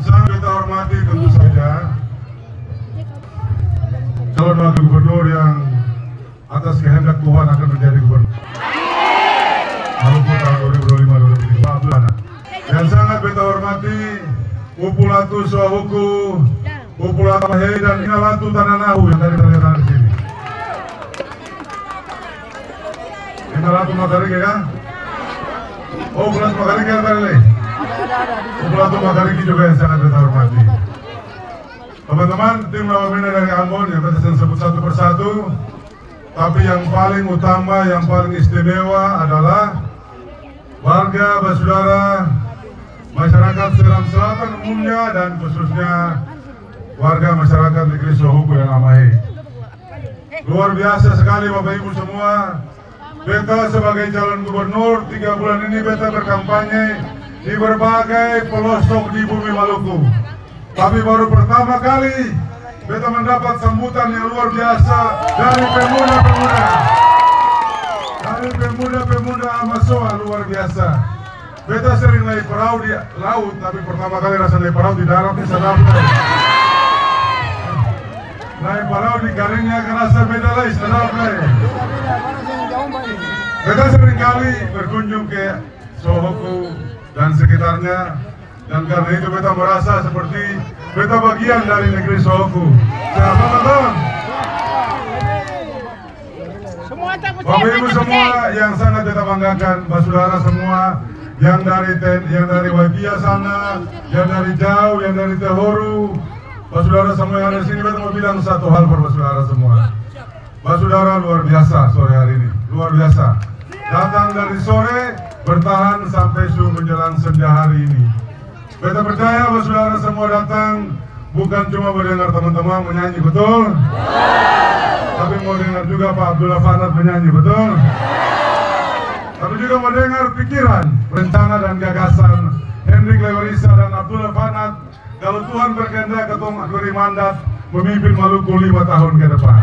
sangat kita hormati tentu saja calon wakil gubernur yang atas kehendak Tuhan akan menjadi gubernur Maluku tahun 2025-2027. Yang sangat kita hormati Upulatu Suahuku, Upulatu Hei dan Inalatu Tananahu yang tadi terlihat di sini. Inalatu Makarike ya? Oh, Upulatu Makarike yang tadi. Upulatu Makarike juga yang sangat kita hormati. Teman-teman, tim Lawamina dari Ambon yang tadi saya sebut satu persatu, tapi yang paling utama, yang paling istimewa adalah warga, bersaudara, masyarakat Seram Selatan umumnya dan khususnya warga masyarakat negeri Sohuku yang Amahe. Luar biasa sekali Bapak Ibu semua. Beta sebagai calon gubernur 3 bulan ini beta berkampanye di berbagai pelosok di bumi Maluku. Tapi baru pertama kali beta mendapat sambutan yang luar biasa dari pemuda-pemuda. Dari pemuda-pemuda Amasoa luar biasa. Beta sering naik perahu di laut, tapi pertama kali rasa naik perahu di darat ini sedap. Naik perahu di garingnya kerasa beda lagi, sedap lagi. Beta sering kali berkunjung ke Sohuku dan sekitarnya, dan karena itu beta merasa seperti beta bagian dari negeri Sohuku. Siapa teman? Bapak Ibu semua yang sangat kita banggakan, saudara semua yang dari Wagia sana, yang dari jauh, yang dari Tehoru, saudara semua yang ada di sini, beta mau bilang satu hal buat saudara semua. Saudara luar biasa sore hari ini, luar biasa. Datang dari sore, bertahan sampai menjelang senja hari ini. Beta percaya saudara semua datang bukan cuma mendengar teman-teman menyanyi, betul? Tapi mau dengar juga Pak Abdullah Fanat menyanyi, betul? Tapi juga mendengar pikiran, rencana dan gagasan Hendrik Lewerisa dan Abdullah Fanat kalau Tuhan berkehendak ketong beri mandat memimpin Maluku 5 tahun ke depan.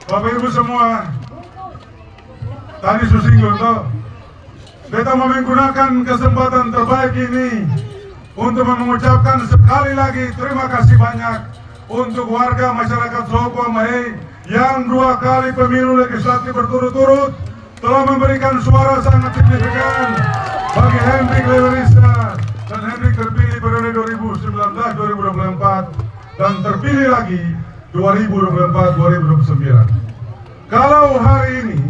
Bapak Ibu semua, tadi susinggung toh, beta mau menggunakan kesempatan terbaik ini untuk mengucapkan sekali lagi terima kasih banyak untuk warga masyarakat Sohuku Amahe yang 2 kali pemilu legislatif berturut-turut telah memberikan suara sangat signifikan bagi Hendrik Lewerisa, dan Hendrik terpilih periode 2019-2024 dan terpilih lagi 2024-2029. Kalau hari ini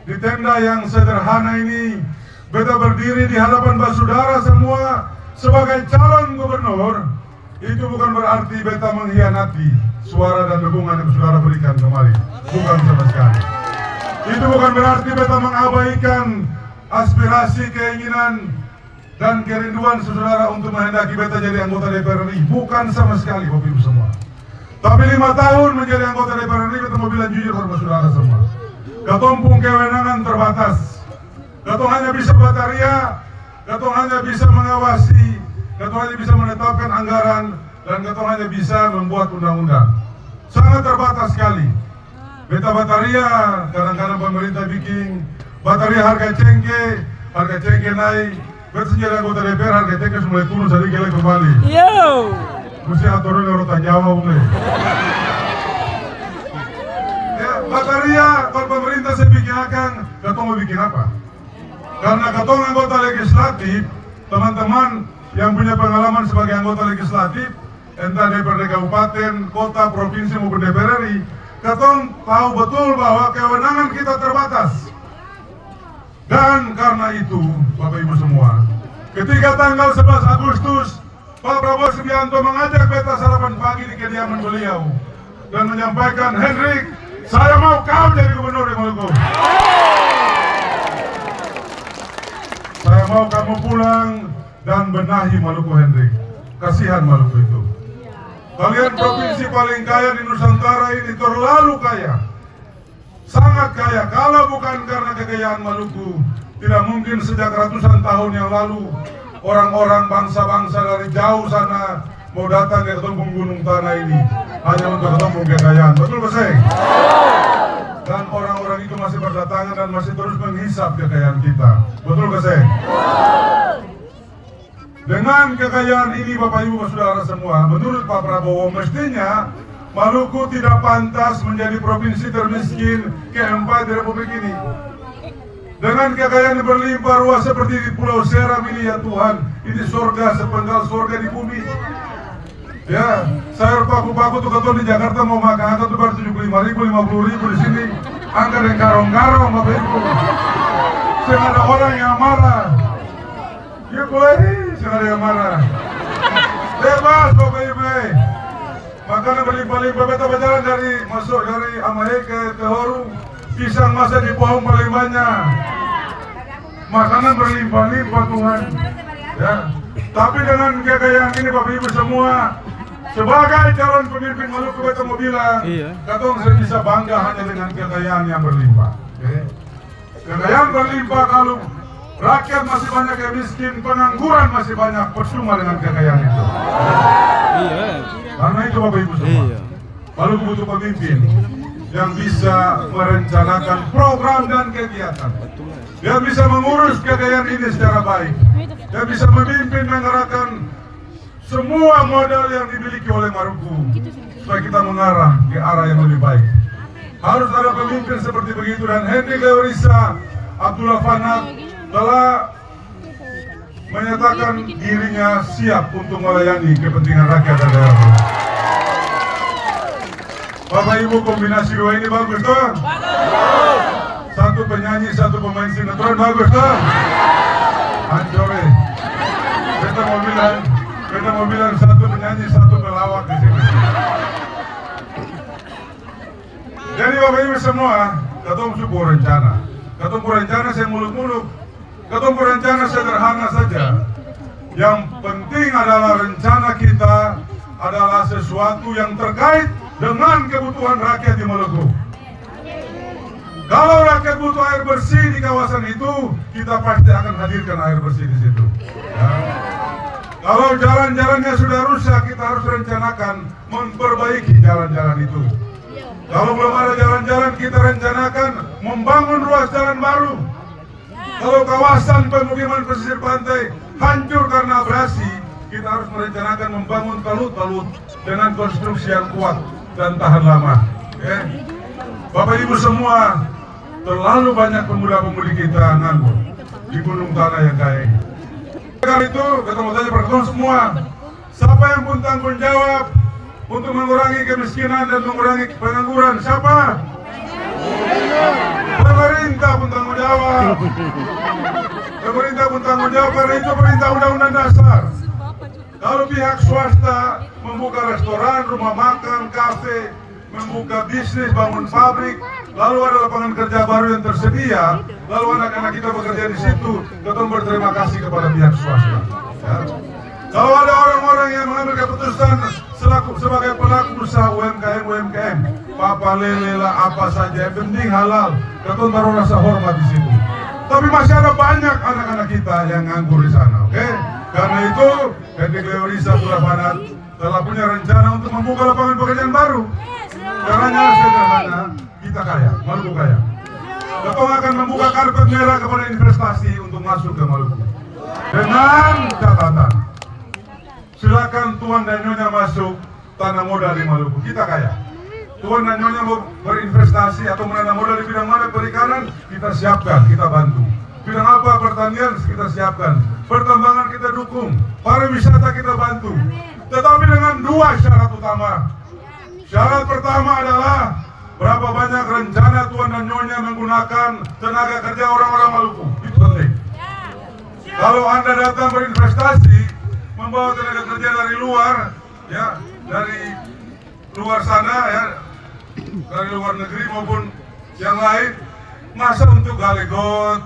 di tenda yang sederhana ini beta berdiri di hadapan saudara semua sebagai calon gubernur, itu bukan berarti beta mengkhianati suara dan dukungan yang saudara berikan kemarin, bukan sama sekali. Itu bukan berarti beta mengabaikan aspirasi, keinginan dan kerinduan saudara untuk menghendaki beta jadi anggota DPR RI, bukan sama sekali Bapak Ibu semua. Tapi 5 tahun menjadi anggota DPR RI, beta mau bilang jujur kepada saudara semua, katompung kewenangan terbatas. Katong hanya bisa bataria, katong hanya bisa mengawasi, katong hanya bisa menetapkan anggaran, dan katong hanya bisa membuat undang-undang. Sangat terbatas sekali. Beta bataria, kadang-kadang pemerintah bikin bataria harga cengke naik. Beta sejadi anggota DPR harga cengke mulai turun sedikit lagi kembali. Yo. Mesti aturun orang Jawa mulai. Ya, bataria kalau pemerintah saya bikin akan, katong mau bikin apa? Karena katong anggota legislatif, teman-teman yang punya pengalaman sebagai anggota legislatif, entah DPRD kabupaten, kota, provinsi maupun DPR RI, katong tahu betul bahwa kewenangan kita terbatas. Dan karena itu, Bapak Ibu semua, ketika tanggal 11 Agustus, Pak Prabowo Subianto mengajak beta sarapan pagi di kediaman beliau dan menyampaikan, Hendrik, saya mau kau jadi gubernur di Maluku. Saya mau kamu pulang dan benahi Maluku, Hendrik. Kasihan Maluku itu. Kalian provinsi paling kaya di Nusantara ini, terlalu kaya. Sangat kaya. Kalau bukan karena kekayaan Maluku, tidak mungkin sejak ratusan tahun yang lalu orang-orang bangsa-bangsa dari jauh sana mau datang ke Ketumpung Gunung Tanah ini hanya untuk Ketumpung kekayaan. Betul Beseng? Dan orang-orang itu masih berdatangan dan masih terus menghisap kekayaan kita. Betul Beseng? Dengan kekayaan ini Bapak Ibu Saudara semua, menurut Pak Prabowo mestinya Maluku tidak pantas menjadi provinsi termiskin keempat di Republik ini. Dengan kekayaan yang berlimpah ruah seperti di Pulau Seram ini, ya Tuhan, ini surga sepenggal surga di bumi. Ya, sayur paku-paku tuh ketua di Jakarta mau makan angka tuh baru 75.000, 50.000 di sini. Angka yang garong-garong Bapak Ibu. Sehingga ada orang yang marah. Ya boleh, sehingga ada yang marah. Bebas Bapak Ibu. Makanya berlimpah-limpah beta berjalan dari masuk dari Amahe ke Tehoru. Pisang masa di pohon paling banyak. Makanan berlimpah-limpah Tuhan. Ya. Tapi dengan kekayaan ini Bapak Ibu semua, sebagai calon pemimpin Maluku beta mau bilang, katong bisa bangga hanya dengan kekayaan yang berlimpah. Okay. Kekayaan berlimpah kalau rakyat masih banyak yang miskin, pengangguran masih banyak, percuma dengan kekayaan itu. Karena itu Bapak Ibu semua, Maluku butuh pemimpin yang bisa merencanakan program dan kegiatan, yang bisa mengurus kekayaan ini secara baik, yang bisa memimpin menggerakkan semua modal yang dimiliki oleh Maluku supaya kita mengarah ke arah yang lebih baik. Harus ada pemimpin seperti begitu, dan Henry Leorisa Abdullah Fanat telah menyatakan dirinya siap untuk melayani kepentingan rakyat dan daerah. Bapak Ibu, kombinasi dua ini bagus toh? Bagus. Satu penyanyi, satu pemain sinetron, bagus toh? Hancur. Kita mau bilang satu penyanyi, satu pelawak di sini. Jadi Bapak Ibu semua, katong suku rencana. Katong rencana saya muluk-muluk. Katong rencana sederhana saja. Yang penting adalah rencana kita adalah sesuatu yang terkait dengan kebutuhan rakyat di Maluku. Kalau rakyat butuh air bersih di kawasan itu, kita pasti akan hadirkan air bersih di situ. Ya. Kalau jalan-jalannya sudah rusak, kita harus rencanakan memperbaiki jalan-jalan itu. Kalau belum ada jalan-jalan, kita rencanakan membangun ruas jalan baru. Kalau kawasan pemukiman pesisir pantai hancur karena abrasi, kita harus merencanakan membangun talut-talut dengan konstruksi yang kuat dan tahan lama. Okay? Bapak Ibu semua, terlalu banyak pemuda-pemudi kita nganggur di gunung tanah yang kaya ini. Karena itu, kita mau tanya perkenalan semua, siapa yang pun tanggung jawab untuk mengurangi kemiskinan dan mengurangi pengangguran? Siapa? Pemerintah pun tanggung jawab. Pemerintah pun tanggung jawab, karena itu perintah Undang-Undang Dasar. Kalau pihak swasta membuka restoran, rumah makan, kafe, membuka bisnis, bangun pabrik, lalu ada lapangan kerja baru yang tersedia, lalu anak-anak kita bekerja di situ, kita berterima kasih kepada pihak swasta. Ya. Kalau ada orang-orang yang mengambil keputusan sebagai pelaku usaha UMKM, papa lele lah apa saja, yang penting halal, kita taruh rasa hormat di situ. Tapi masih ada banyak anak-anak kita yang nganggur di sana, oke? Karena itu, Henry Leorisa Abdullah Fanat telah punya rencana untuk membuka lapangan pekerjaan baru. Caranya sederhana, kita kaya, Maluku kaya. Kita akan membuka karpet merah kepada investasi untuk masuk ke Maluku. Dengan catatan, silakan Tuan dan Nyonya masuk tanah modal di Maluku, kita kaya. Tuan dan Nyonya mau berinvestasi atau menanam modal di bidang mana, perikanan, kita siapkan, kita bantu. Bidang apa, pertanian, kita siapkan. Pertambangan kita dukung, pariwisata kita bantu. Tetapi dengan dua syarat utama. Syarat pertama adalah berapa banyak rencana Tuan dan Nyonya menggunakan tenaga kerja orang-orang Maluku. Itu penting. Kalau Anda datang berinvestasi, membawa tenaga kerja dari luar, ya, dari luar sana, ya, dari luar negeri maupun yang lain, masa untuk galegot,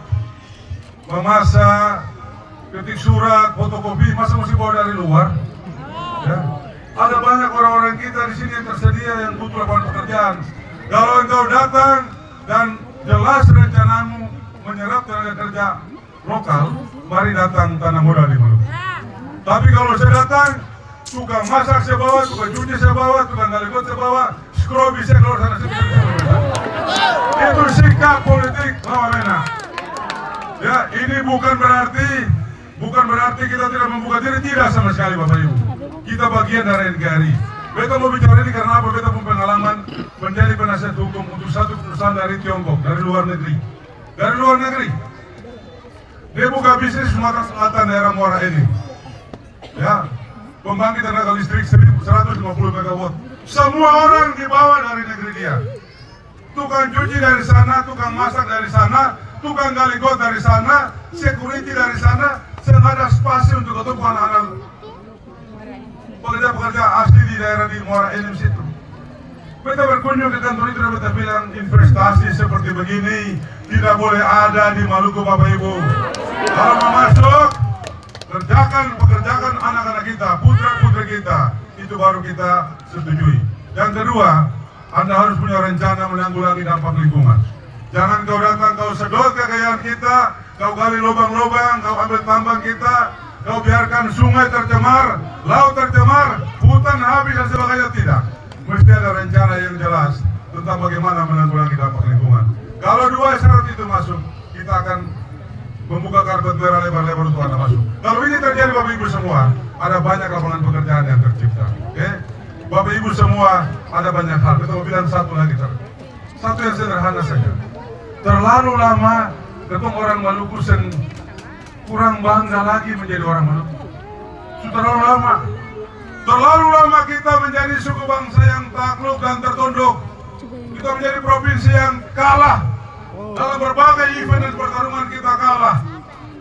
memasak, ketik surat, fotokopi, masa mesti bawa dari luar? Ya. Ada banyak orang-orang kita di sini yang tersedia yang butuh lapangan pekerjaan. Kalau engkau datang dan jelas rencanamu menyerap tenaga kerja lokal, mari datang tanah modal di Maluku. Tapi kalau saya datang, tukang masak saya bawa, tukang cuci saya bawa, tukang galegot saya bawa, skrobi saya keluar sana sini. Itu sikap politik lawan enak. Ya, ini bukan berarti Bukan berarti kita tidak membuka diri, tidak sama sekali Bapak Ibu. Kita bagian dari NKRI. Beta mau bicara ini karena apa? Beta punya pengalaman menjadi penasihat hukum untuk satu perusahaan dari Tiongkok, dari luar negeri. Dari luar negeri. Dia buka bisnis Sumatera Selatan daerah Muara Enim. Ya, pembangkit tenaga listrik 150 MW. Semua orang dibawa dari negeri dia. Tukang cuci dari sana, tukang masak dari sana, tukang gali got dari sana, security dari sana, sehingga ada spasi untuk ketemu anak-anak pekerja-pekerja asli di daerah di Muara Enim situ. Beta berkunjung ke kantor itu dan beta bilang investasi seperti begini tidak boleh ada di Maluku Bapak Ibu. Kalau mau masuk, pekerjakan anak-anak kita, putra-putri kita, itu baru kita setujui. Yang kedua, Anda harus punya rencana menanggulangi dampak lingkungan. Jangan kau datang, kau sedot kekayaan kita, kau gali lubang-lubang, kau ambil tambang kita, kau biarkan sungai tercemar, laut tercemar, hutan habis dan sebagainya. Tidak. Mesti ada rencana yang jelas tentang bagaimana menanggulangi dampak lingkungan. Kalau dua syarat itu masuk, kita akan membuka karpet merah lebar-lebar untuk Anda masuk. Kalau ini terjadi Bapak Ibu semua, ada banyak lapangan pekerjaan yang tercipta. Oke? Bapak Ibu semua, ada banyak hal. Kita mau bilang satu lagi, satu yang sederhana saja. Terlalu lama, ketemu orang Maluku kurang bangga lagi menjadi orang Maluku. Sudah terlalu lama kita menjadi suku bangsa yang takluk dan tertunduk. Kita menjadi provinsi yang kalah. Dalam berbagai event dan pertarungan kita kalah.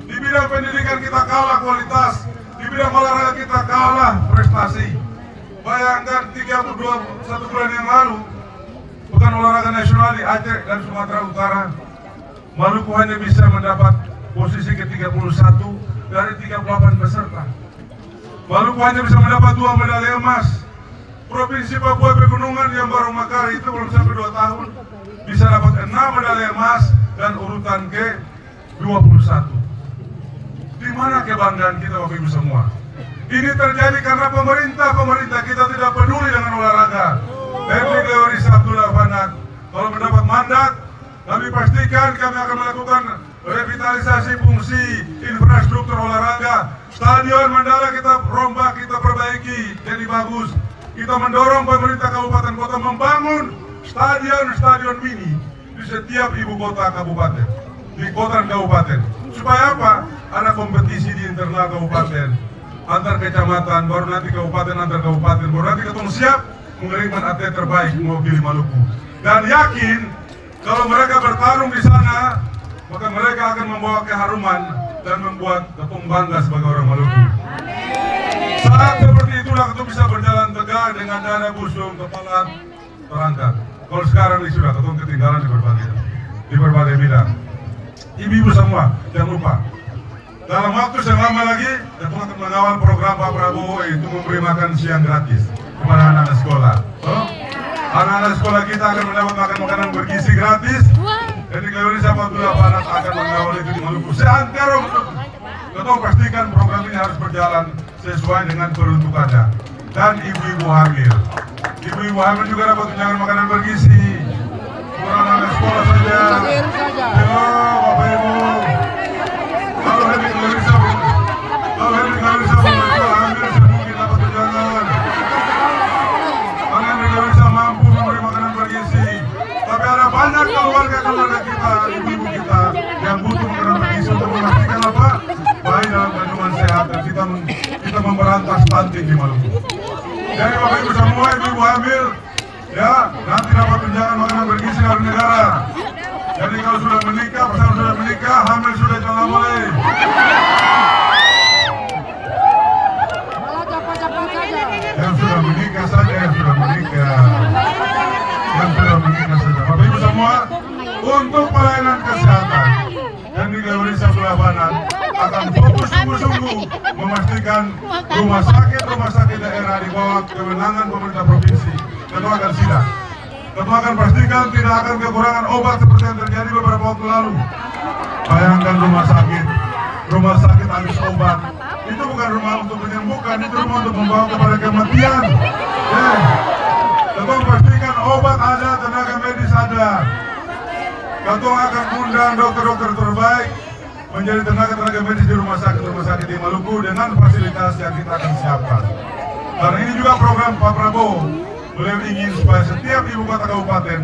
Di bidang pendidikan kita kalah kualitas. Di bidang olahraga kita kalah prestasi. Bayangkan 1 bulan yang lalu, pekan olahraga nasional di Aceh dan Sumatera Utara, Maluku hanya bisa mendapat posisi ke-31 dari 38 peserta. Maluku hanya bisa mendapat 2 medali emas. Provinsi Papua Pegunungan yang baru makar itu belum sampai 2 tahun bisa dapat 6 medali emas dan urutan ke-21. Di mana kebanggaan kita Bapak Ibu semua? Ini terjadi karena pemerintah kita tidak peduli dengan olahraga. Hendrik Leoris Abdullah Fanat, kalau mendapat mandat, kami pastikan kami akan melakukan revitalisasi fungsi infrastruktur olahraga. Stadion Mandala kita rombak, kita perbaiki jadi bagus. Kita mendorong pemerintah kabupaten kota membangun stadion mini di setiap ibu kota kabupaten, di kota kabupaten. Supaya apa? Ada kompetisi di internal kabupaten, antar kecamatan, baru nanti kabupaten antar kabupaten, baru nanti ketemu siap mengirimkan atlet terbaik mewakili Maluku. Dan yakin kalau mereka bertarung di sana, maka mereka akan membawa keharuman dan membuat ketemu bangga sebagai orang Maluku. Saat seperti itulah ketemu bisa berjalan tegak dengan dada busung, kepala terangkat. Kalau sekarang ini sudah ketemu ketinggalan di berbagai bidang. Ibu-ibu semua, jangan lupa. Dalam waktu yang lama lagi, kita akan mengawal program Pak Prabowo itu memberi makan siang gratis kepada anak-anak sekolah. Anak-anak sekolah kita akan mendapat makan makanan bergizi gratis. Jadi Leoris Abdullah Fanat akan mengawal itu di Maluku. Seantero Maluku. Kita pastikan program ini harus berjalan sesuai dengan peruntukannya. Dan ibu-ibu hamil. Ibu-ibu hamil juga dapat tunjangan makanan bergizi. Kurang anak sekolah saja. Halo Bapak Ibu. Kalau Hendrik Leoris Abdullah hamil semungkin dapat tunjangan. Karena Hendrik Leoris mampu memberi makanan bergizi. Tapi ada banyak keluarga kita, ibu-ibu kita yang butuh makanan bergizi untuk memastikan apa? Bayi dalam kandungan sehat dan kita memberantas stunting di Maluku. Jadi Bapak Ibu semua, ibu-ibu hamil, ya nanti dapat tunjangan makanan bergizi dari negara. Jadi kalau sudah menikah, pasangan sudah menikah, hamil sudah jangan mulai. Yang sudah menikah saja, yang sudah menikah saja. Bapak Ibu semua, untuk pelayanan kesehatan, Hendrik Leoris Abdullah Fanat akan fokus sungguh-sungguh memastikan rumah sakit daerah di bawah kewenangan pemerintah provinsi. Ketua akan sidak. Ketua akan pastikan tidak akan kekurangan obat seperti yang terjadi beberapa waktu lalu. Bayangkan rumah sakit habis obat. Itu bukan rumah untuk menyembuhkan, itu rumah untuk membawa kepada kematian. Ketua pastikan obat ada, tenaga medis ada. Ketua akan undang dokter-dokter terbaik menjadi tenaga medis di rumah sakit di Maluku dengan fasilitas yang kita akan siapkan. Karena ini juga program Pak Prabowo, beliau ingin supaya setiap ibu kota kabupaten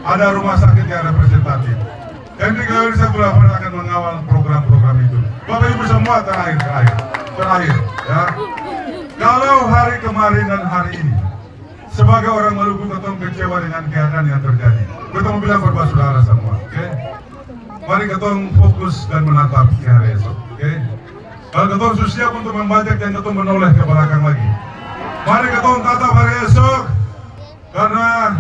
ada rumah sakit yang representatif. Henry Gawir Satulapan akan mengawal program-program itu. Bapak Ibu semua terakhir ya. Kalau hari kemarin dan hari ini sebagai orang Maluku ketong kecewa dengan keadaan yang terjadi. Ketong bilang kepada saudara semua, oke? Mari ketong fokus dan menatap di hari esok, oke? Kalau ketong sudah siap untuk membajak dan ketong menoleh ke belakang lagi. Mari ketong tatap hari esok, karena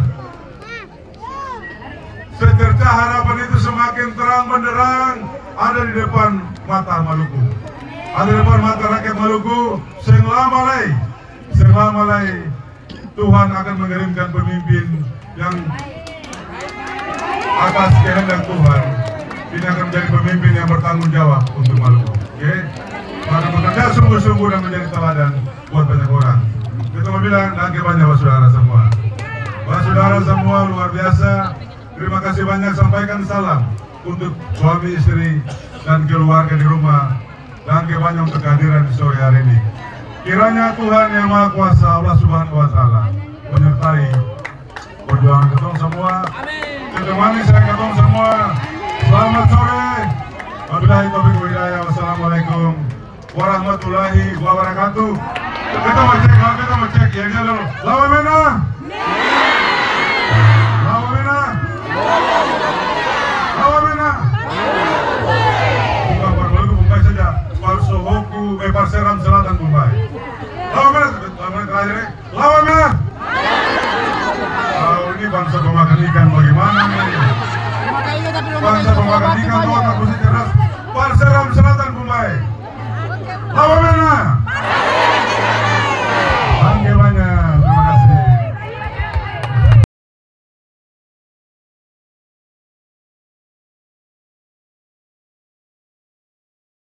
secerca harapan itu semakin terang benderang ada di depan mata Maluku. Ada di depan mata rakyat Maluku. Selama lagi Tuhan akan mengirimkan pemimpin yang atas kehendak Tuhan. Ini akan menjadi pemimpin yang bertanggung jawab untuk Maluku. Oke? Maka bekerja sungguh-sungguh dan menjadi teladan buat banyak orang. Kita mau bilang, terima banyak Bapak Saudara semua. Bapak Saudara semua luar biasa. Terima kasih banyak, sampaikan salam untuk suami istri dan keluarga di rumah. Dan banyak untuk kehadiran di sore hari ini. Kiranya Tuhan yang Maha Kuasa, Allah Subhanahu wa Ta'ala, menyertai perjuangan ketong semua. Ditemani saya ketong semua. Selamat sore. Wabillahi taufiq wal hidayah. Wassalamualaikum warahmatullahi wabarakatuh. Kita mau cek ya dulu. Lawa Mena. Lawa Mena. Lawa Mena. Bukan Maluku, Mumbai saja. Parsohoku, Parseram Selatan Mumbai. Lawa Mena terakhir. Lawa Mena. Ini bangsa pemakan ikan bagaimana nih? Bangsa pemakan ikan tuh anak musik keras. Parseram Selatan.